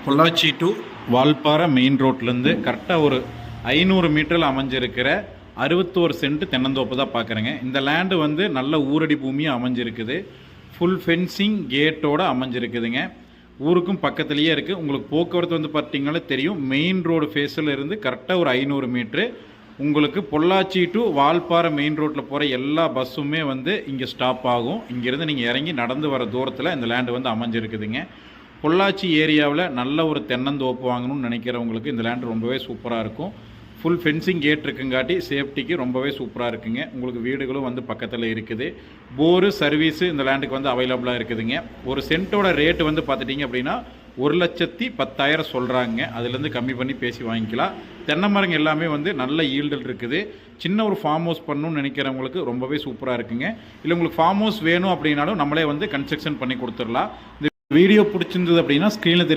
Pollachi to Valparai main ரோட்லேருந்து கரெக்டாக ஒரு 500 மீட்டரில் அமைஞ்சிருக்கிற 61 சென்ட் தென்னந்தோப்பு தான் பார்க்குறேங்க. இந்த லேண்டு வந்து நல்ல ஊரடி பூமியாக அமைஞ்சிருக்குது. ஃபுல் ஃபென்சிங் கேட்டோடு அமைஞ்சிருக்குதுங்க. ஊருக்கும் பக்கத்துலேயே இருக்குது. உங்களுக்கு போக்குவரத்து வந்து பார்த்தீங்கன்னாலே தெரியும். மெயின் ரோடு ஃபேஸில் இருந்து கரெக்டாக ஒரு 500 மீட்ரு உங்களுக்கு பொள்ளாச்சி டு வால்பாறை மெயின் ரோட்டில் போகிற எல்லா பஸ்ஸுமே வந்து இங்கே ஸ்டாப் ஆகும். இங்கேருந்து நீங்கள் இறங்கி நடந்து வர தூரத்தில் இந்த லேண்டு வந்து அமைஞ்சிருக்குதுங்க. பொள்ளாச்சி ஏரியாவில் நல்ல ஒரு தென்னந்தோப்பு வாங்கணும்னு நினைக்கிறவங்களுக்கு இந்த லேண்டு ரொம்பவே சூப்பராக இருக்கும். ஃபுல் ஃபென்சிங் கேட் இருக்குங்காட்டி சேஃப்டிக்கு ரொம்பவே சூப்பராக இருக்குங்க. உங்களுக்கு வீடுகளும் வந்து பக்கத்தில் இருக்குது. போரு சர்வீஸு இந்த லேண்டுக்கு வந்து அவைலபிளாக இருக்குதுங்க. ஒரு சென்ட்டோட ரேட்டு வந்து பார்த்துட்டிங்க அப்படின்னா 1,10,000 சொல்கிறாங்க. அதுலேருந்து கம்மி பண்ணி பேசி வாங்கிக்கலாம். தென்னை மரங்க எல்லாமே வந்து நல்ல ஈல்டில் இருக்குது. சின்ன ஒரு ஃபார்ம் ஹவுஸ் பண்ணணும்னு நினைக்கிறவங்களுக்கு ரொம்பவே சூப்பராக இருக்குங்க. இல்லை உங்களுக்கு ஃபார்ம் ஹவுஸ் வேணும் அப்படின்னாலும் நம்மளே வந்து கன்ஸ்ட்ரக்ஷன் பண்ணி கொடுத்துடலாம். இந்த வீடியோ பிடிச்சிருந்தது அப்படின்னா ஸ்க்ரீனில்